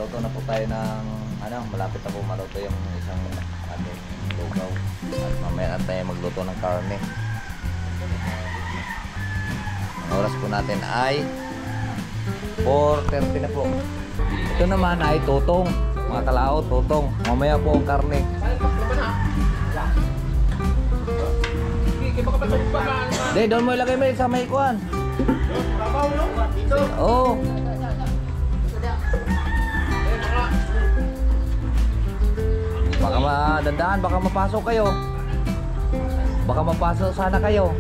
Magluto na po tayo ng ano, malapit na po maluto yung isang ating lugaw. At mamaya na tayo magluto ng karne. Ang oras po natin ay 4:30 na po. Ito naman ay tutong, mga kalao, tutong. Mamaya po ang karne. Hindi, doon mo ilagay mo sa may kuwan. Oo. Baka madandaan, baka mapasok kayo. Baka mapasok sana kayo.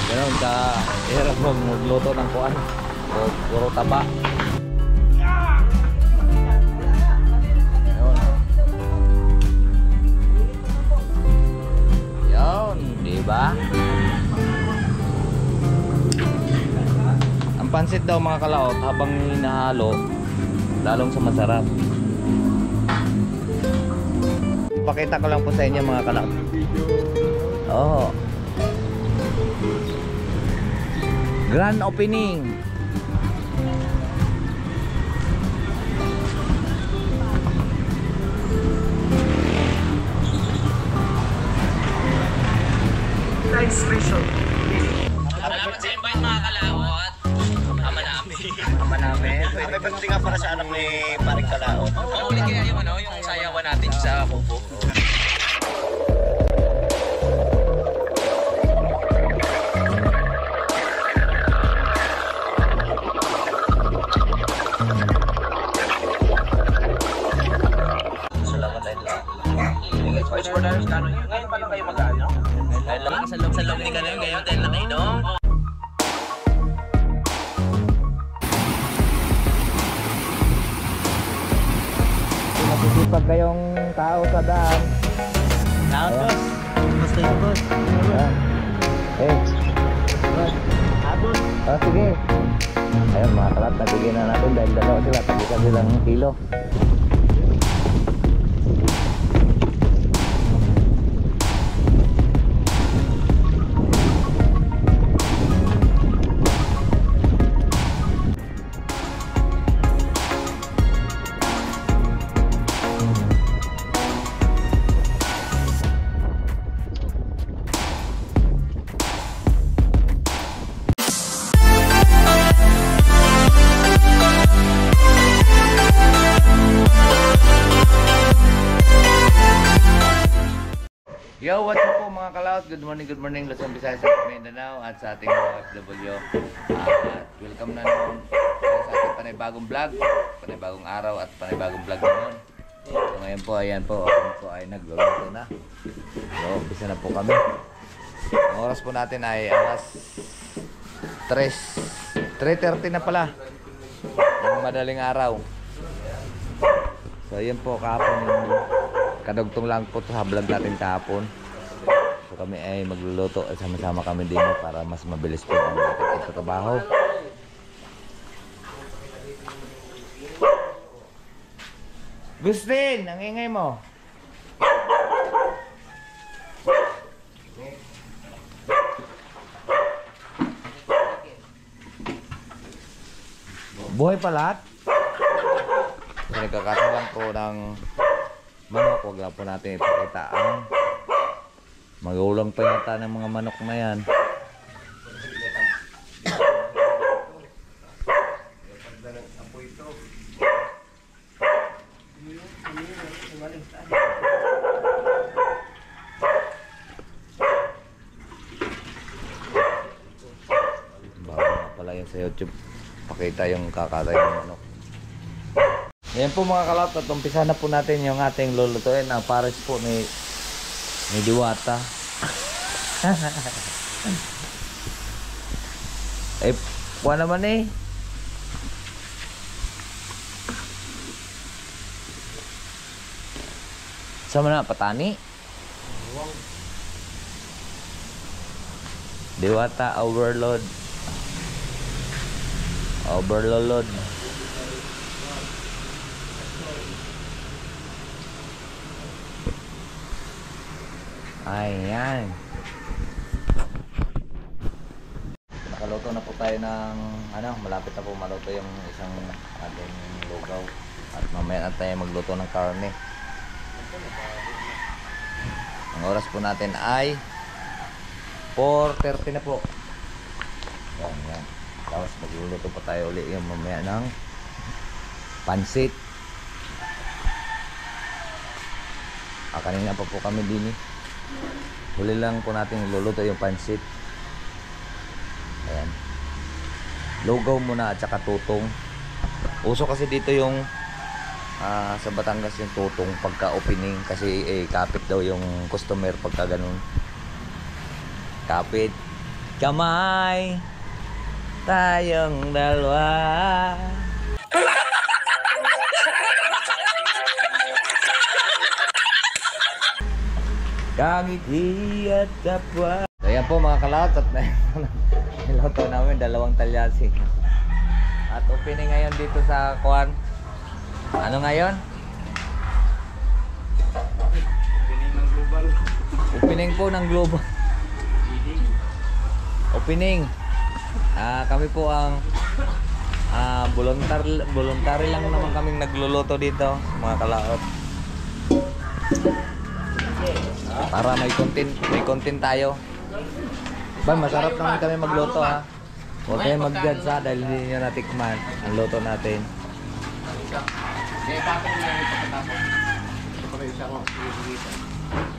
Ganun ka, hirap mo magluto ng kuwan. Puro taba. Diba? Ang pansit daw mga kalaot habang hinahalo lalong sumasarap. Pakita ko lang po sa inyo mga kalaot. Oh. Grand opening. Special. Salamat sa invite mga kalaot. Ama namin. Ama namin. May pagdating nga para sa anak ni Paring Kalaot. Uli kaya yung ano, yung sayawan natin sa kubo. Salamat tayo lang. Vice for Darius Cano. Ngayon pa lang kayo mag-ano? Sa loob ni Kalayo, ngayon tayo lang kayo, no? Masisipag kayong tao sa daan. Tapos, basta yung boss. Abot. Sige. Ayun mga kalat, nabigyan na natin dahil dalawa sila. Tagisan silang kilo. Yo, what's up po mga kalaot? Good morning, Luzon, Visayas at Mindanao at sa ating mga OFW. Welcome na naman sa ating panibagong vlog, panibagong araw at panibagong vlog naman. So ngayon po, ayan po, ako po ay nagluluto na. So, umpisa na po kami. Ang oras po natin ay alas 3:30 na pala. Yung madaling araw. So, ayan po, kahapon yung kadugtong lang po sa vlog natin kahapon. So kami ay magluluto at sama-sama kami din para mas mabilis po ang ating trabaho. Gustin, ang ingay mo. Buhay pa lahat? Nagkakataon lang po ng manok, huwag lang po natin ipakita ang magulang pa yata ng mga manok na yan. Bago nga pala yun sa YouTube, pakita yung kakatay ng manok. Ayan po mga kalap, at umpisa na po natin yung ating lulutuin na pares po ni Diwata. Eh, kuha naman eh. Sama na, patani. Diwata overload. Ayan. Nakaluto na po tayo ng malapit na po maluto yung isang ating lugaw. At mamaya na tayo magluto ng karne. Ang oras po natin ay 4:30 na po. Yan. Tapos magluluto pa tayo ulit yung mamaya ng pansit. Kanina pa po kami din eh. Huli lang po natin iluluto yung pansit. Ayan. Lugaw muna at saka tutong. Uso kasi dito yung sa Batangas yung tutong pagka opening. Kasi kapit daw yung customer pagka ganun. Kapit. Kamay tayong dalawa. Kangiti at kapwa. So yan po mga kalaot, at niluto namin 2 talyasi. At opening ngayon dito sa Kuan. Ano ngayon? Opening ng global. Opening po ng global. Opening. Kami po ang voluntary lang naman kaming nagluluto dito mga kalaot. Para may content tayo. Ba, masarap naman kami magluto ha. Huwag kayong mag-judge ha dahil hindi nyo natikman ang luto natin.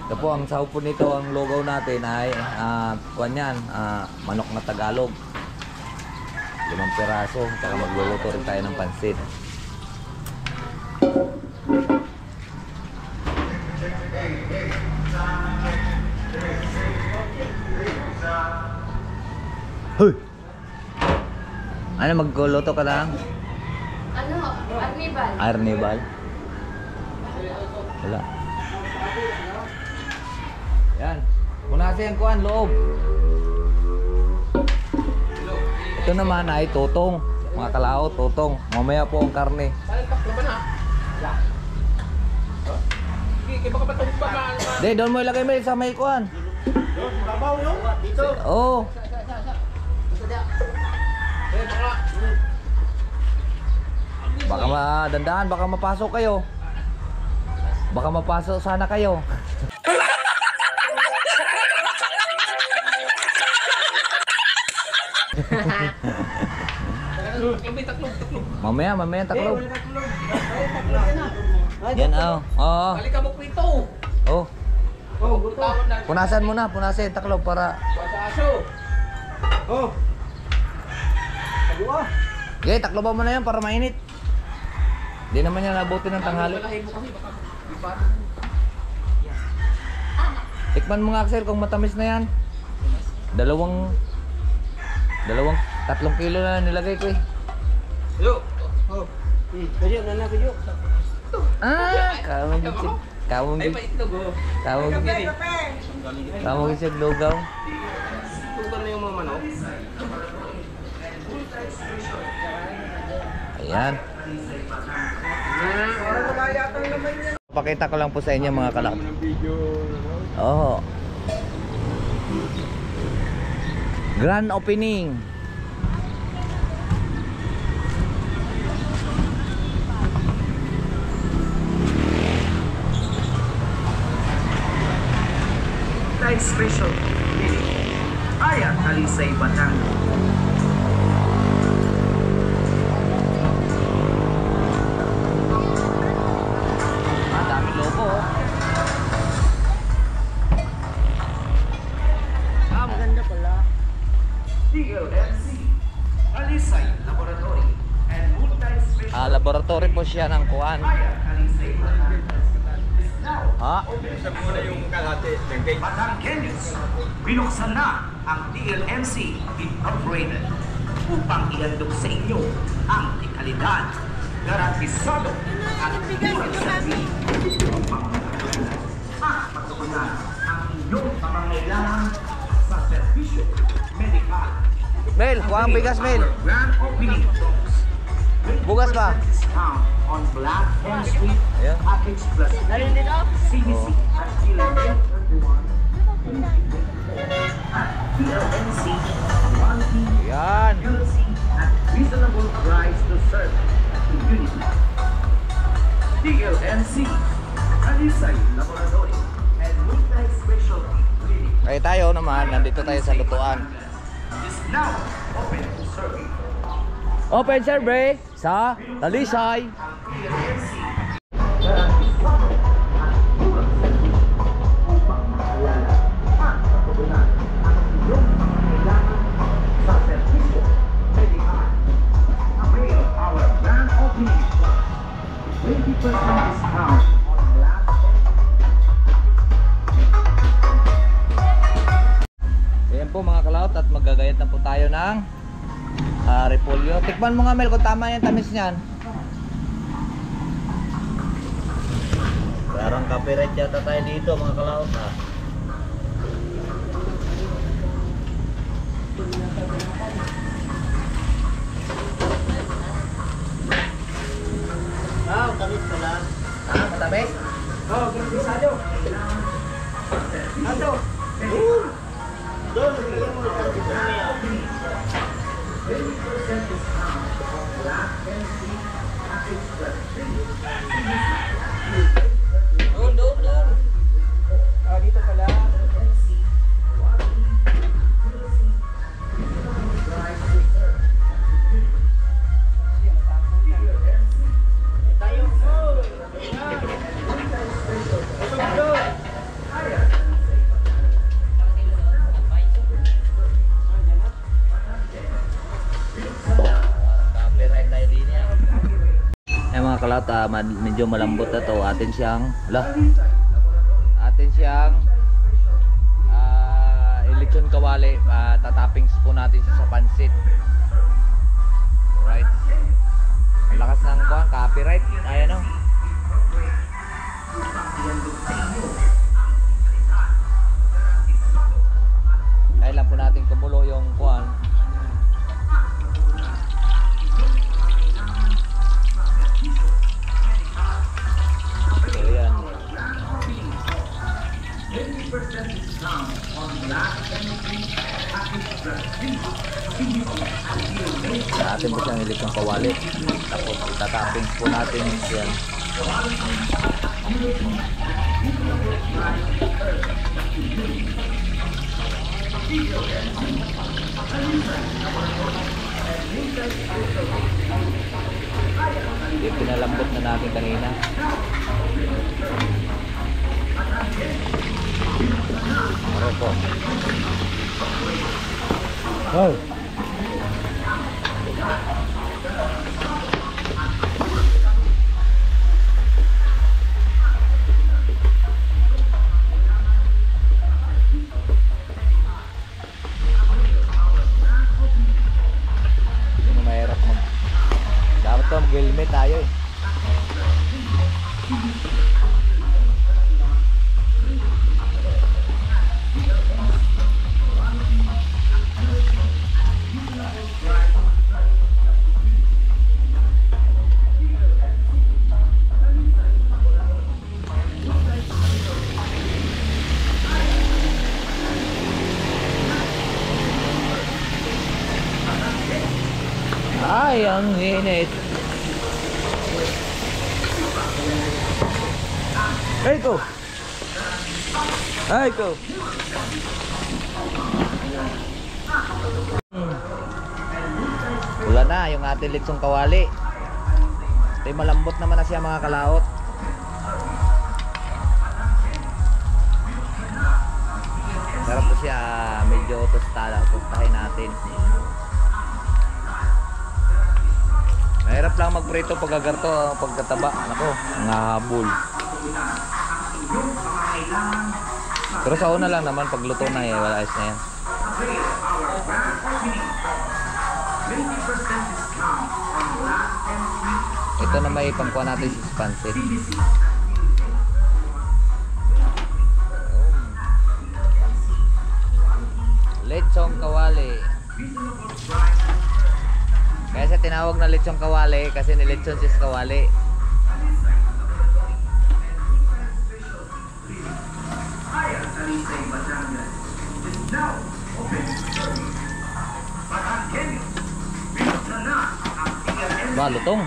Ito po ang sahog po nito, ang lugaw natin ay manok na Tagalog. 5 piraso, saka magluluto rin tayo ng pansit. Hoy! Ano, magluluto ka lang? Ano? Arnibal. Arnibal? Wala. Yan. Punasin ang kuhan, loob. Ito naman ay tutong. Mga kalao, tutong. Mamaya po ang karne. Hindi, doon mo ilagay mo sa may kuhan. Babaw yun? Dito. Oo. Baka dandahan, baka mapasok kayo. Baka mapasok sana kayo. Mamaya taklob. Yan oo. Balik ka mo kwento. Oh. Oh, buto. Punasan mo na, punasin taklob para. Aso. Oh. Dua. Okay, takloban mo na yan para mainit. Hindi naman yan nabuti ng tanghali. Tikman mo nga, Axel, kung matamis na yan. 3 kilo na nilagay ko eh. Yo. Oh. Kaya na kaya. Kawang Ay pa itlog oh. Kawang isang lugaw. Tugan na yung mga manok. Ayan. Pakita ko lang po sa inyo mga kalak. Oo. Grand opening. Live special. Ayan, Talisay, Batangas. Dami lobo. Maganda pala. DLNC, Talisay Laboratory, and multi-special. Laboratory po siya ng kuan. Ayan, Talisay, Batangas. Ha? Batanggenyos, binuksan na ang DLNC Incorporated upang ihandog sa inyo ang dekalidad, garantisado at murang service upang matulungan at matugunan ang inyong pangangailangan sa serbisyo medikal. Mel, kuha ang bigas, Mel. Grand opening talks. Bugas ba? Discount on Black and Sweet Ayan. Package Plus CBC at Dealer 31 At TLNC, quality, Yan. accuracy, at reasonable price to serve the community. TLNC, Alisay Laboratory, and Multi-Specialty Clinic Kaya tayo naman, nandito tayo sa lutuan. is now open to serve. Open survey sa Talisay. Ang TLNC, garantisado at murang servisyo upang maalala at matugunan ang iyong mga kailangan sa servisyo medikal. Avail our grand opening for 20% discount on glass. Ayan po mga kalaot at magagayat na po tayo ng repolyo. Tikman mo nga Mel kung tama yung tamis niyan. Parang copyright yata tayo dito mga kalaot ha. Tamis pala. Matamis? Oh, garantisado. Ando. Dito pala. Copyright tayo din yan. Eh mga kalaot, medyo malambot na to. Atin siyang lechon kawali. Tatappings po natin siya sa pansit. Alright. Ang lakas ng copyright. Ayan o. Dahil lang po natin kumulo yung kuhan. So yan. 20% discount on glass chemistry package plus 3 CBC and TLNC. Sa atin po siyang ilitong kawali. Tapos itatappings po natin yan. Yung pinalambot na natin kanina. Ano po? Oh! Ano mahirap mag... Dapat to mag-helmet tayo eh. Ay, ang init. Ay, ko. Ay, ko. Wala na yung ating litsong kawali. Ito malambot naman na siya mga kalaot. Sarap po siya, medyo tostahin natin. Mahirap lang magprito pagkagarto, pagkataba. Nako, ngahabol. Pero sa una lang naman, pagluto na eh, wala ayos na yan. Ito na may pangkuha natin si pansit. Lechong kawali. Kaya siya tinawag na lechong kawali kasi nilechon siya sa kawali. Ayan, Talisay, Batangas. malutong.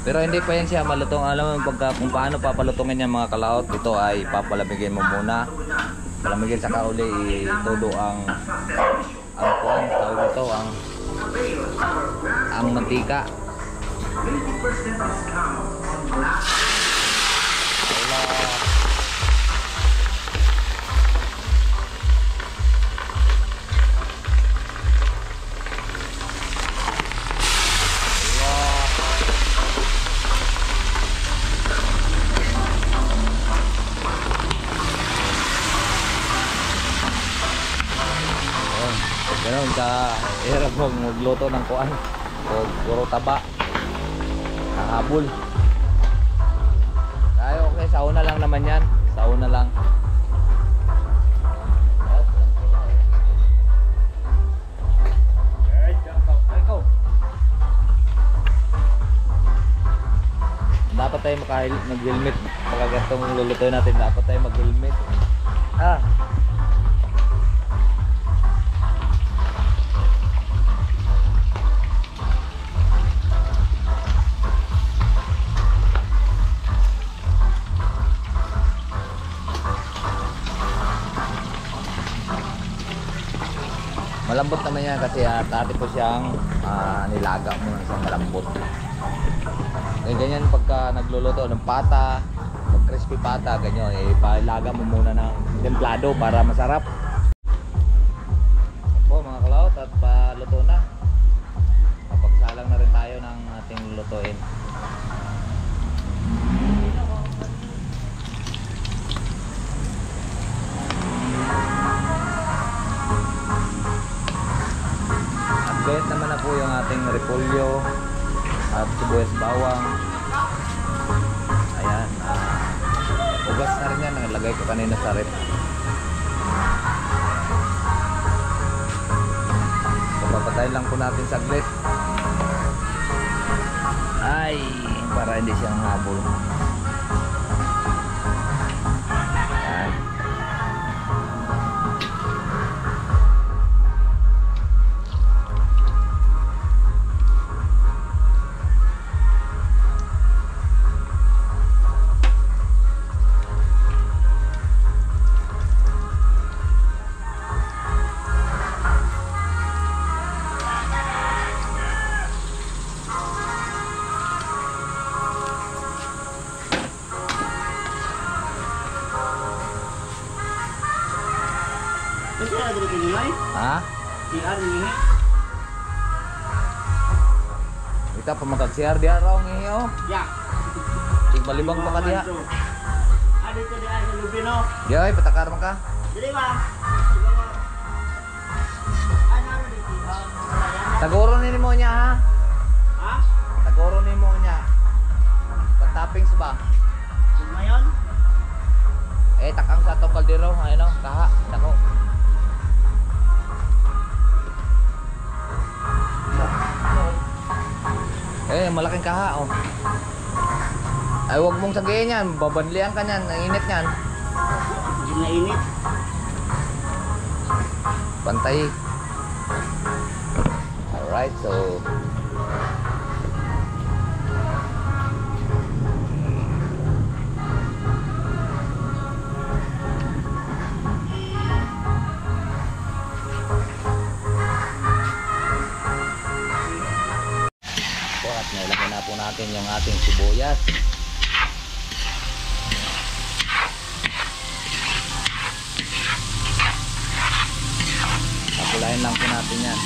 Pero hindi pa yan siya malutong. Alam mo kung paano papalutungin yan mga kalaot. Ito ay papalamigin mo muna. Palamigin sa kauli, itulo ang kuwan, tawag ito, ang mantika. Ganun ka hirap magluto ng kuan o puro taba kahabol tayo. Okay, sauna lang naman yan, sauna lang. Dapat tayo mag-helmet pagka ganitong lulutuin natin. Dapat tayo mag-helmet. Malambot naman yan kasi dati po siyang nilaga mo ng isang malambot. Ganyan pagka nagluluto ng pata, mag crispy pata, ganyan, palaga mo muna ng templado para masarap. Po mga kalaot, at paluto na. Kapagsalang na rin tayo ng ating lutuin. Gayat naman na po yung ating repolyo at sibuyas bawang. Ayan, ugas na rin yan, nalagay ko kanina sa rep. So papatayin lang po natin saglit ay para hindi siyang habol. Ayan. Ha? Kita pa magkag-share diha raw ngiyo. Ya. Tigbalibang pa ka diha. Dito di ay sa Lubino. Yoy, patakar mo ka. Dili ba? Taguro ni mo niya ha. Ha? Taguro ni mo niya. Pagtappings ba? Mayon? Takang sa tong kaldero, ayun kaha, dako. Malaking kaha oh. Ay wag mong sagihin yan, babanlian ka niyan, ang init niyan. Hindi na init. Pantay. Alright, so at nailagay na po natin yung ating sibuyas. Papulayin lang po natin yan.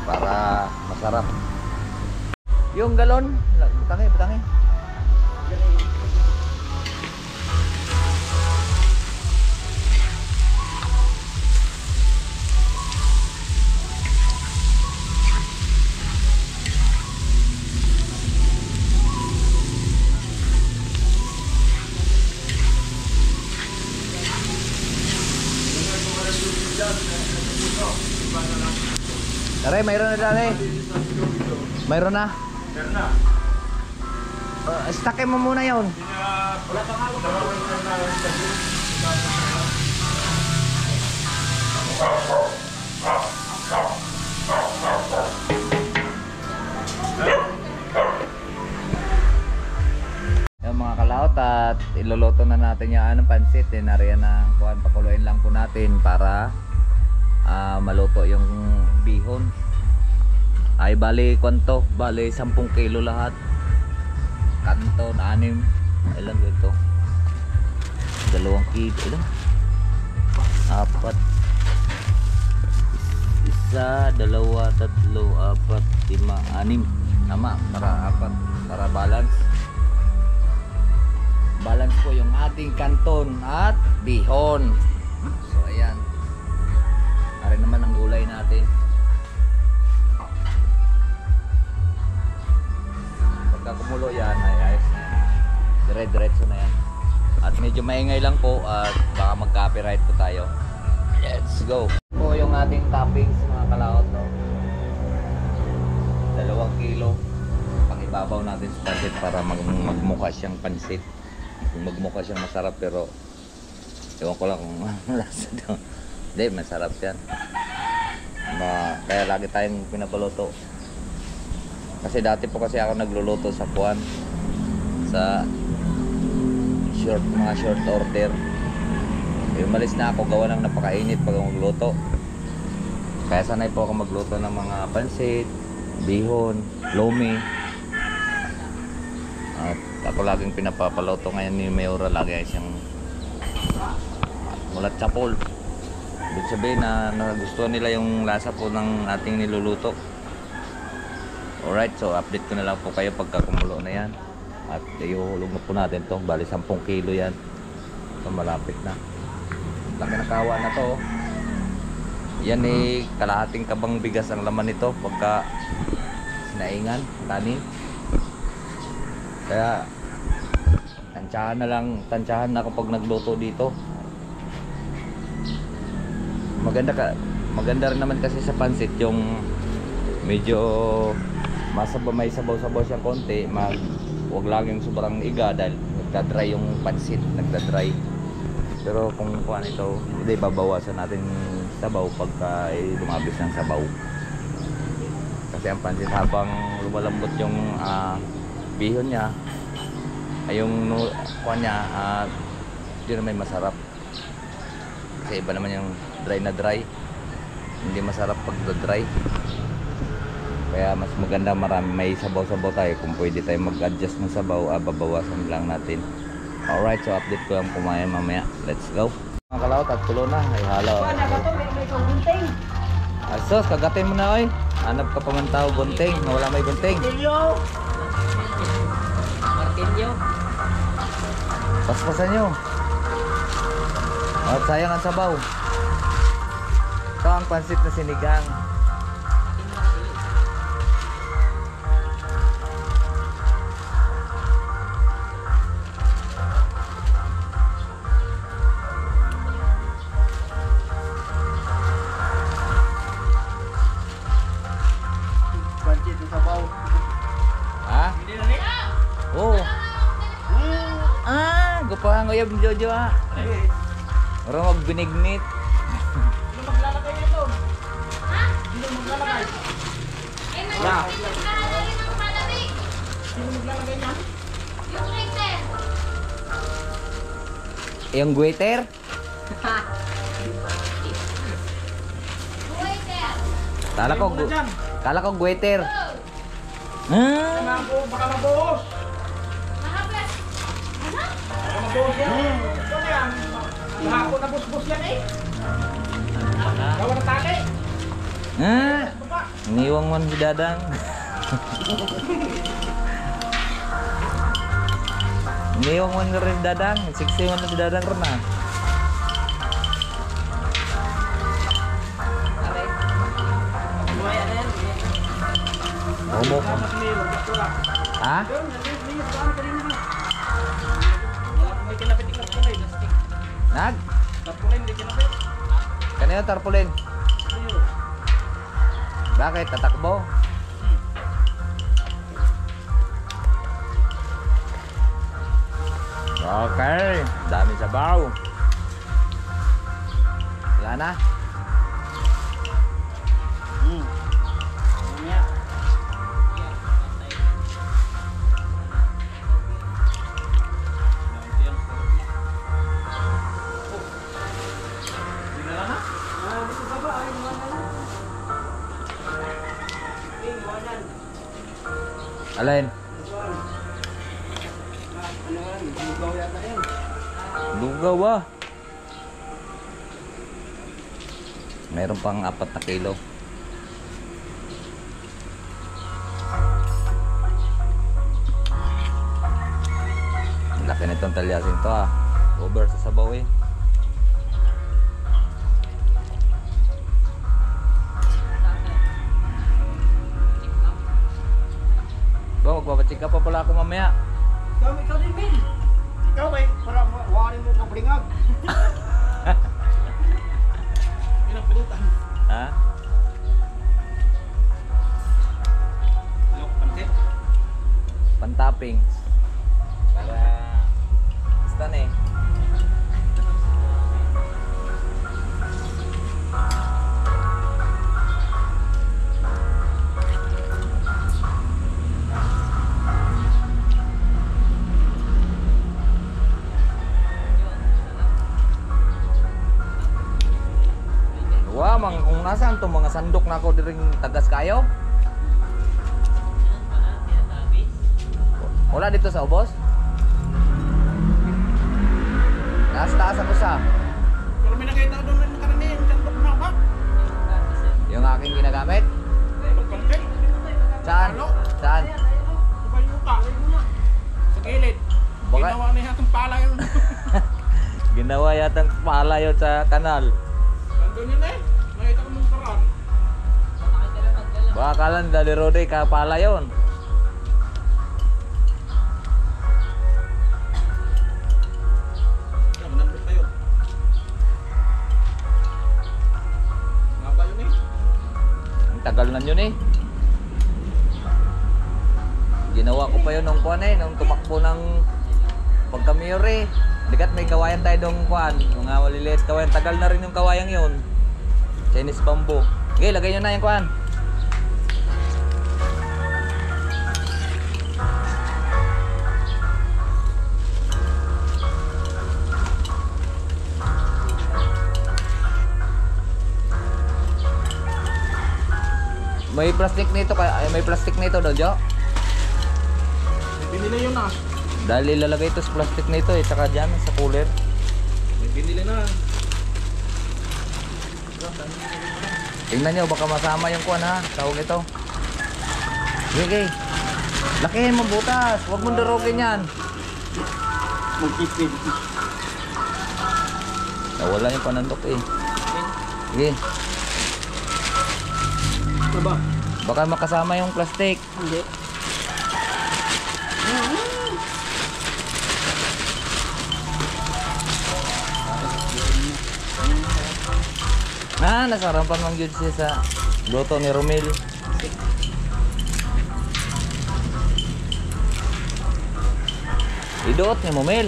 Para masarap. Yung galon, butangi. Tara, mayroon na dali. Mayroon na. Meron na. Stockin mo muna yun. Wala pa nga. Yung mga kalaot at iluluto na natin yung anong pansit. Nariyan na kuhan, pakuluin lang po natin para maluto yung bihon. Ay bali kwanto, bali 10 kilo lahat. Kanton, 6. Ilan ito? 2 kilo. Ilan? 4. 1, 2, 3, 4, 5, 6. Tama, para 4. Para balance. Balance po yung ating kanton at bihon. So ayan. Ari naman ang gulay natin. Pagka kumulo yan ay ayos na yan. Dire-diretso na yan. At medyo maingay lang po at baka mag-copyright po tayo. Let's go. Po yung ating toppings mga kalaot, no? 2 kilo. Pang-ibabaw natin sa pansit para magmukha siyang pansit. Magmukha siyang masarap pero ewan ko lang kung lasa daw. Hindi, masarap yan. Kaya lagi tayong pinapaluto. Kasi dati po kasi ako nagluluto sa kuwan. Sa mga short order. Umalis na ako, gawa ng napakainit pag magluto. Kaya sanay po ako magluto ng mga pansit, bihon, lomi. At ako laging pinapapaluto ngayon ni Mayora, lagi ay siyang mulat sapol. Ibig sabihin na nagustuhan nila yung lasa po ng ating niluluto. Alright, so update ko na lang po kayo pagka kumulo na yan. At iuhulog na po natin to. Bali 10 kilo yan. So malapit na. Laki na kawa na to. Yan eh, kalahating kabang bigas ang laman nito pagka sinaingan, tanin. Kaya tansyahan na kapag nagluto dito. Maganda rin naman kasi sa pansit yung medyo may sabaw-sabaw siya konti, wag lang yung sobrang iga dahil nagdadry yung pansit, nagdadry. Pero kung kuhan ito, hindi babawasan natin sabaw pagka lumabis ng sabaw. Kasi ang pansit habang lumalambot yung bihon niya ay yung kuha niya hindi naman masarap kasi iba naman yung dry na dry, hindi masarap pag dry. Kaya mas maganda may sabaw-sabaw tayo. Kung pwede tayo mag-adjust ng sabaw, babawasan lang natin. Alright, so update ko lang kumain mamaya. Let's go mga kalaot at tulo na. Ay halo asos, kagatin mo na oy. Hanap ka pa man tao gunting na wala may gunting. Martilyo. Paspasan nyo. At sayang ang sabaw. Ito ang pansit na sinigang. Pansit sa sabaw. Ha? Hindi na rin. Oo. Gupahan ko yung Jojo ha. Marang magbinignit. Sino maglalagay nito? Sino maglalagay? Na. Sino maglalagay niyan? Yung waiter? Kala ko waiter. Baka mabuhos. Baka mabuhos yan. Ito na yan. Mahapon na busbus yan eh. Gawa na tali. Niwang man si Dadang. Niwang man rin Dadang. Siksi man si Dadang rin na. Omo. Ha? Nag? Tarpulin, di kinapit. Kanina tarpulin. Bakit? Tatakbo? Okay. Dami sabaw. Wala na? Alin? Lugaw ah. Meron pang 4 na kilo. Ang laki nitong talyasin to ah. Over sa sabaw eh. Go, magpapacheck ka pa pala ako mamaya. Ikaw din, Min. Ikaw ba, para warin mo kablingag. Pinapilutan. Ha? Lok, pantit. Pantapping. Para basta na eh. Wah, kung nasaan itong mga sandok na ako diring tagas kayo? Wala dito sa ubos? Nasa taas ako sa Pero may nakita ko doon na nakarani yung sandok na ba? yung aking ginagamit? Pantit. Saan? Saan? Sabay mo ka. Sa gilid. Baka- Ginawa na yatang pala yun. Ginawa yatang pala yun sa kanal. Nandun yun eh. Nakita ko mong karaan. Baka kala ni Daddy Rode ka pala yun. Nandun pa yun. Nga ba yun eh? Ang tagal na yun eh. Ginawa ko pa yun nung kuwan eh, nung tumakbo ng pagka-mayor eh. Dikat may kawayan tayo dong kuwan, mga maliliit kawayan. Tagal na rin yung kawayang yun. Chinese bamboo. Okay, lagay nyo na yung kuwan. May plastic nito may plastic nito doon, Jo. May binili yun ah. Dahil ilalagay ito sa plastic nito eh, tsaka dyan sa cooler. May binili na. Tingnan nyo, baka masama yung kuwan ha, tawag ito. Sige, lakihin mo butas, huwag mong durugin yan. Magkipid. Nawala yung panandok eh. Sige, Ano ba? baka makasama yung plastic. Hindi. Nasarapan mang yun siya sa luto ni Romel. Iduot ni Momel.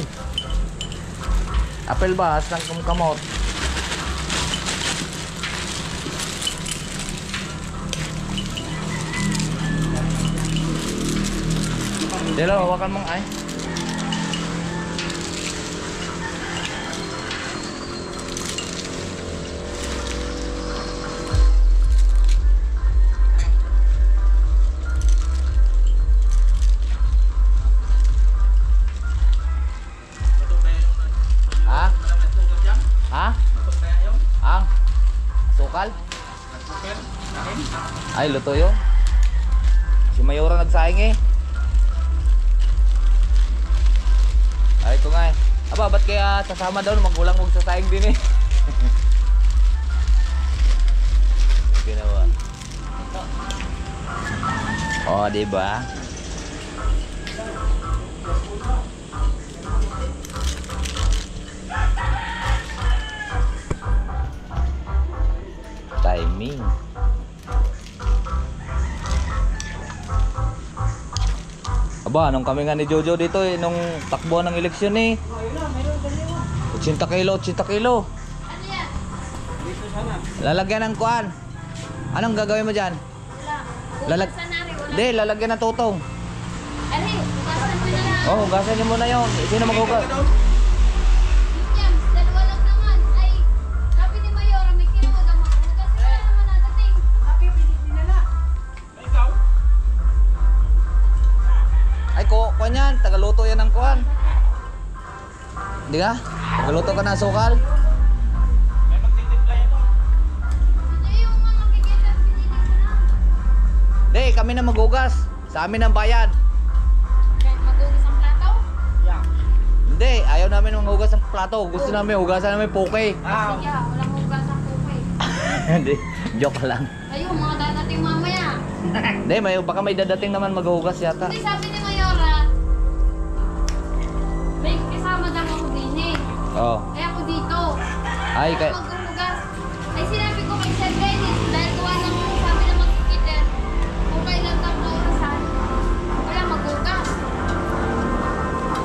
Apel ba? Asang kumkamot. Dilo, hawakan mong ay. Ha? Ha? Ang sukal? Ay, luto yun. Si Mayora nagsaing eh. Ay, ito nga eh. Aba, ba't kaya sasama daw? Magulang mong sasaing din eh. Ginawa. Oh, diba? Timing. Aba, nung kami nga ni Jojo dito eh, nung takbuhan ng eleksyon eh. 80 kilo, 80 kilo. Ano yan? Lalagyan ng kuan. Anong gagawin mo dyan? Wala. Lalag- Hugasan na rin, wala. Hindi, lalagyan ng tutong. Ano eh, hugasan mo na lang. Oh, hugasan niyo muna yun. Sino maghugas? Yung James, dalawa lang naman. Ay, sabi ni Mayora, may kinuha daw maghugas. Wala naman nadating. Ay, kuan yan. Tagaluto yan ng kuan. Hindi ka? Tagaluto ka ng sukal? Hindi yung mga kikitas, pinitin ko na. Hindi, kami na maghugas. Sa amin ang bayad. Kahit maghugas ang plato. Hindi, ayaw namin maghugas ng plato. Gusto namin hugasan namin poke. Sige, walang hugas ang kupay. Hindi, joke lang. Ayun, mga dadating mamaya. Hindi, baka may dadating naman maghugas yata. Hindi, sabi ni Mayora, may kasama daw ako din eh. Oh. Kaya ako dito. Ay, kay... Maghuhugas. Ay, sinabi ko kay Sir Dennis, dahil gawa ng sabi ng magkikiter, kung kailan daw na orasan, wala maghugas.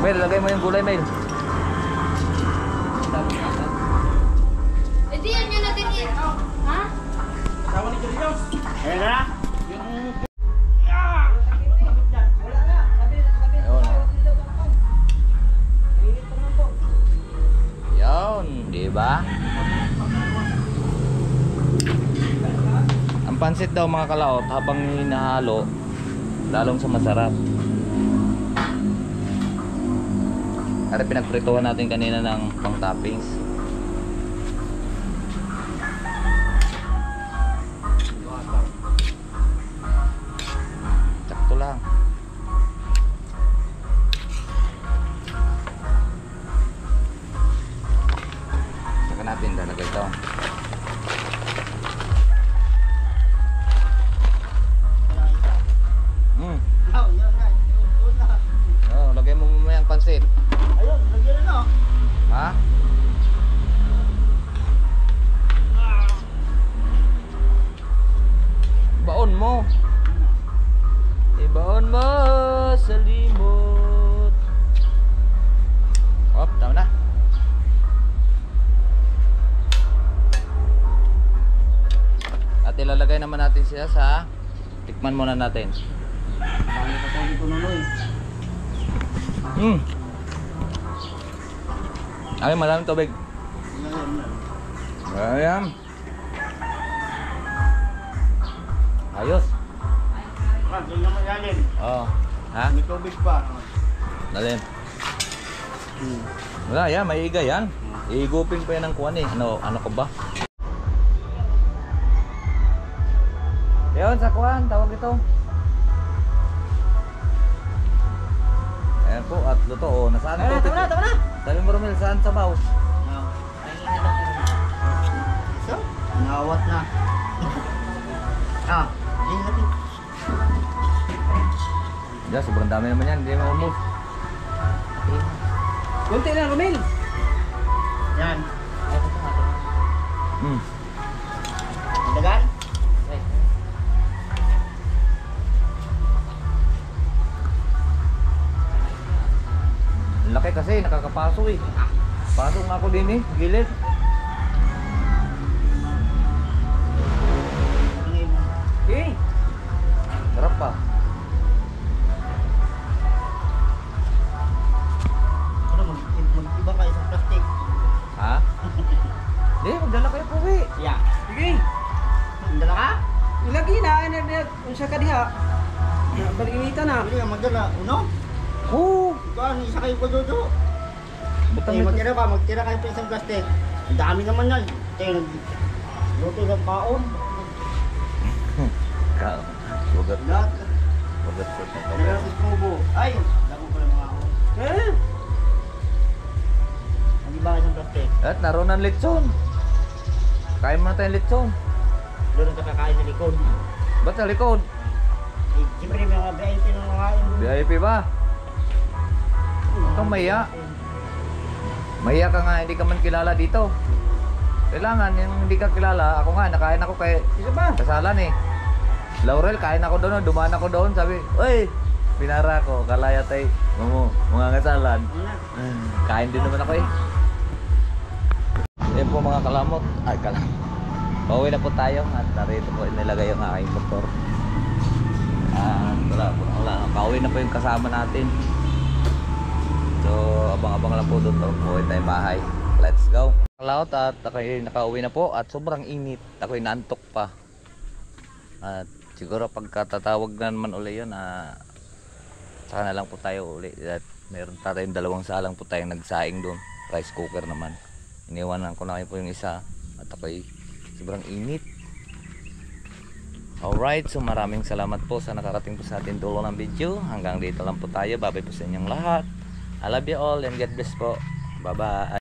Mel, lagay mo yung gulay, Mel. Eh di yan yun natin yun. Ha? Ayun. Yun, di ba? Ang pansit daw mga kalaot habang hinahalo, lalong sa masarap. At pinagprituhan natin kanina ng pang toppings. Sakto lang. Saka natin lalagay ito. Oh, lagay mo mamaya ang pansit. Ha? Baon mo. Ibaon mo sa limot. Op, tama na. At ilalagay naman natin siya sa tikman muna natin. Ay, maraming tubig. Ayan. Ayos. Oh. Ha? May tubig pa. Dalhin. Wala yan, may iga yan. Iigupin pa yan ng kuwan eh. Ano ko ba? Yun, sa kuwan, tawag ito. Ayan po, at luto. Oh, nasaan ito? Tama na. Sabi mo, Romel, saan sabaw? Nawat na. Ingat. Diyan, sobrang dami naman yan. Hindi mo umos. Kunti na, Romel. Yan. Dagan? Ang laki kasi, nakakapaso eh. Pasok nga ako din eh, gilid. Okay. Sarap pa. Ano, mag-iba kayo sa plastic. Ha? Hindi, magdala kayo po eh. Yeah. Sige. Magdala ka? Ilagi na, kung siya ka diha. Balinitan na. Hindi ka magdala. Uno? Oo. Ikaw, isa kayo ko dodo. Butang Eh, magtira kayo pa isang plastic. Ang dami naman yan. Kaya luto ng paon. Ugat. Lahat. Ugat po na to. Nagano sa tubo. Ay, lago pa ng mga ako. Eh, Ang iba isang plastic. At naroon ng lechon. Kain mo na tayong lechon. Doon ka kakain sa likod. Ba't sa likod? Eh, siyempre may mga VIP ng mga yun. VIP ba? Huwag kang mahiya. Mahiya ka nga, hindi ka man kilala dito. Kailangan, yung hindi ka kilala, ako nga, nakain ako kay isa ba? kasalan eh. Laurel, kain ako doon, dumaan ako doon, sabi, "Uy, pinara ko, kalaya tay, mga ngasalan. Ano? Kain din naman ako eh. Yan po mga kalamot. Ay, kalamot. Pauwi na po tayo at narito po inilagay yung aking motor. Wala. Pauwi na po yung kasama natin. So, abang-abang lang po doon. Pauwi tayo bahay. Let's go. Kalaot at ako'y nakauwi na po at sobrang init. Ako'y naantok pa. At siguro pagkatatawag na naman uli yun, saka na lang po tayo uli. At meron tayong 2 salang po tayong nagsaing doon. Rice cooker naman. Iniwanan ko na kayo po yung isa. At ako'y sobrang init. Alright, so maraming salamat po sa nakarating po sa ating dulo ng video. Hanggang dito lang po tayo. Bye-bye po sa inyong lahat. I love you all and God bless po. Bye-bye.